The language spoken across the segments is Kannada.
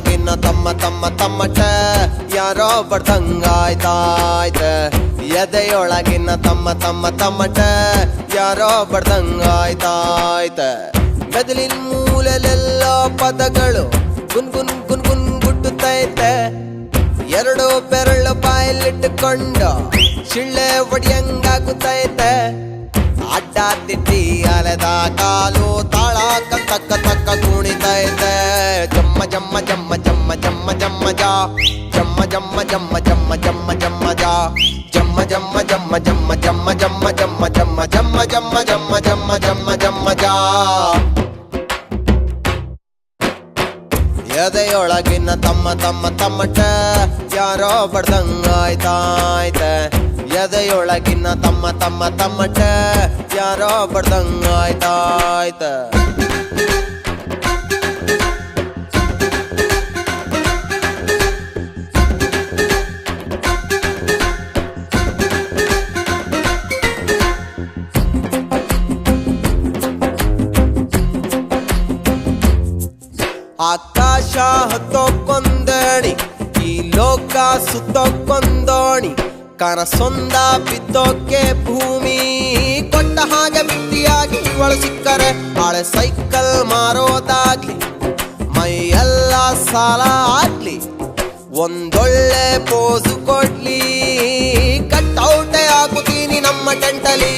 ಎದೆಯೊಳಗಿನ ತಮ್ಮ ತಮ್ಮ ತಮ್ಮಟ ಯಾರೋ ಬಡ್ದಂಗಾಯ್ತಾಯ್ತೆ ಎದೆಯೊಳಗಿನ ತಮ್ಮ ತಮ್ಮ ತಮ್ಮಟ ಯಾರೋ ಬಡ್ದಂಗಾಯ್ತಾಯ್ತೆ ಮೆದುಳಿನ ಮೂಲೆಲೆಲ್ಲ ಪದಗಳು ಗುನ್ಗುನ್ ಗುನ್ಗುನ್ ಗುಟ್ಟುತ್ತೈತೆ ಎರಡು ಬೆರಳು ಬಾಯಲ್ಲಿಟ್ಟುಕೊಂಡು ಶಿಳ್ಳೆ ಒಡಿಯಂಗಾಗುತ್ತೈತೆ ಅಡ್ಡ ತಿಟ್ಟಿ ಅಲೆದ ಕಾಲು ತಾಳ ತಕ್ಕ ತಕ್ಕ ಕುಣಿತೈತೆ ಜಮ್ಮ ಜಮ್ಮ ಜಮ್ಮ ಜಮ್ಮ ಜಮ್ಮ ಜಮ್ಮ ಜಾ ಜಮ್ಮ ಜಮ್ಮ ಜಮ್ಮ ಜಮ್ಮ ಜಮ್ಮ ಜಮ್ಮ ಜಾ ಜಮ್ಮ ಜಮ್ಮ ಜಮ್ಮ ಜಮ್ಮ ಜಮ್ಮ ಜಮ್ಮ ಜಮ್ಮ ಜಮ್ಮ ಜಮ್ಮ ಜಮ್ಮ ಜಮ್ಮ ಜಮ್ಮ ಜಮ್ಮ ಜಮ್ಮ ಜಾ ಎದೆಯೊಳಗಿನ ತಮ್ಮ ತಮ್ಮ ತಮ್ಮಟ ಯಾರೋ ಬಡ್ದಂಗಾಯ್ತಾಯ್ತೆ ಎದೆಯೊಳಗಿನ ತಮ್ಮ ತಮ್ಮ ತಮ್ಮಟ ಯಾರೋ ಬಡ್ದಂಗಾಯ್ತಾಯ್ತೆ ಆಕಾಶ ಹತ್ತೋಕೊಂದಣಿ ಈ ಲೋಕ ಸುತ್ತೋಕೊಂದೋಣಿ ಕನಸೊಂದ ಬಿದ್ದೋಕೆ ಭೂಮಿ ಕೊಟ್ಟ ಹಾಗೆ ಬಿಟ್ಟಿಯಾಗಿ ಇವಳು ಸಿಕ್ಕರೆ ಹಳೆ ಸೈಕಲ್ ಮಾರೋದಾಗ್ಲಿ ಮೈಯೆಲ್ಲ ಸಾಲ ಆಗ್ಲಿ ಒಂದೊಳ್ಳೆ ಪೋಸು ಕೊಡ್ಲಿ ಕಟ್ಔಟೆ ಹಾಕುತ್ತೀನಿ ನಮ್ಮ ಟೆಂಟಲಿ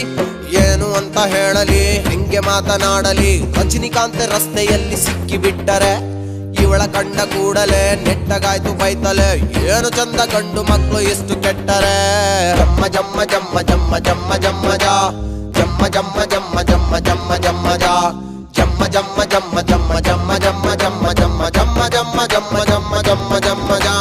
ಏನು ಅಂತ ಹೇಳಲಿ ಹೆಂಗೆ ಮಾತನಾಡಲಿ ರಜನಿಕಾಂತ್ ರಸ್ತೆಯಲ್ಲಿ ಸಿಕ್ಕಿ ಬಿಟ್ಟರೆ ಇವಳ ಕಂಡ ಕೂಡಲೇ ನೆಟ್ಟಗಾಯ್ತು ಬೈತಲೆ ಏನು ಚಂದ ಗಂಡು ಮಕ್ಕಳು ಎಷ್ಟು ಕೆಟ್ಟರೆ ಜಮ್ಮ ಜಮ್ಮ ಜಮ್ಮ ಜಮ್ಮ ಜಮ್ಮ ಜಮ್ಮ ಜಾ ಜಮ್ಮ ಜಮ್ಮ ಜಮ್ಮ ಜಮ್ಮ ಜಮ್ಮ ಜಮ್ಮ ಜಾ ಜಮ್ಮ ಜಮ್ಮ ಜಮ್ಮ ಜಮ್ಮ ಜಮ್ಮ ಜಮ್ಮ ಜಮ್ಮ ಜಮ್ಮ ಜಮ್ಮ ಜಮ್ಮ ಜಮ್ಮ ಜಮ್ಮ ಜಮ್ಮ ಜಮ್ಮ ಜಾ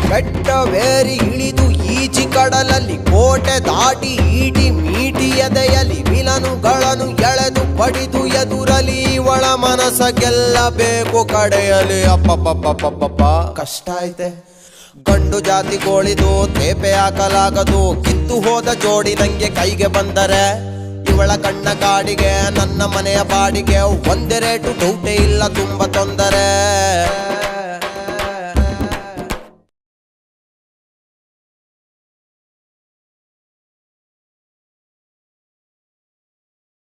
ಬೆಟ್ಟವೇರಿ ಇಳಿದು ಈಜಿ ಕಡಲಲ್ಲಿ ಕೋಟೆ ದಾಟಿ ಈಟಿ ಮೀಟಿ ಎದೆಯಲಿ ವಿಲನುಗಳನ್ನು ಎಳೆದು ಪಡಿದು ಎದುರಲಿ ಒಳ ಮನಸ ಗೆಲ್ಲಬೇಕು ಕಡೆಯಲಿ ಅಪ್ಪಪ್ಪಪ್ಪಪ್ಪಪ್ಪ ಕಷ್ಟ ಐತೆ ಗಂಡು ಜಾತಿ ಗೋಳಿದು ತೇಪೆ ಹಾಕಲಾಗದು ಕಿತ್ತು ಹೋದ ಜೋಡಿ ನಂಗೆ ಕೈಗೆ ಬಂದರೆ ಇವಳ ಕಣ್ಣ ಕಾಡಿಗೆ ನನ್ನ ಮನೆಯ ಬಾಡಿಗೆ ಒಂದೇ ರೇಟು ಡೌಟೇ ಇಲ್ಲ ತುಂಬ ತೊಂದರೆ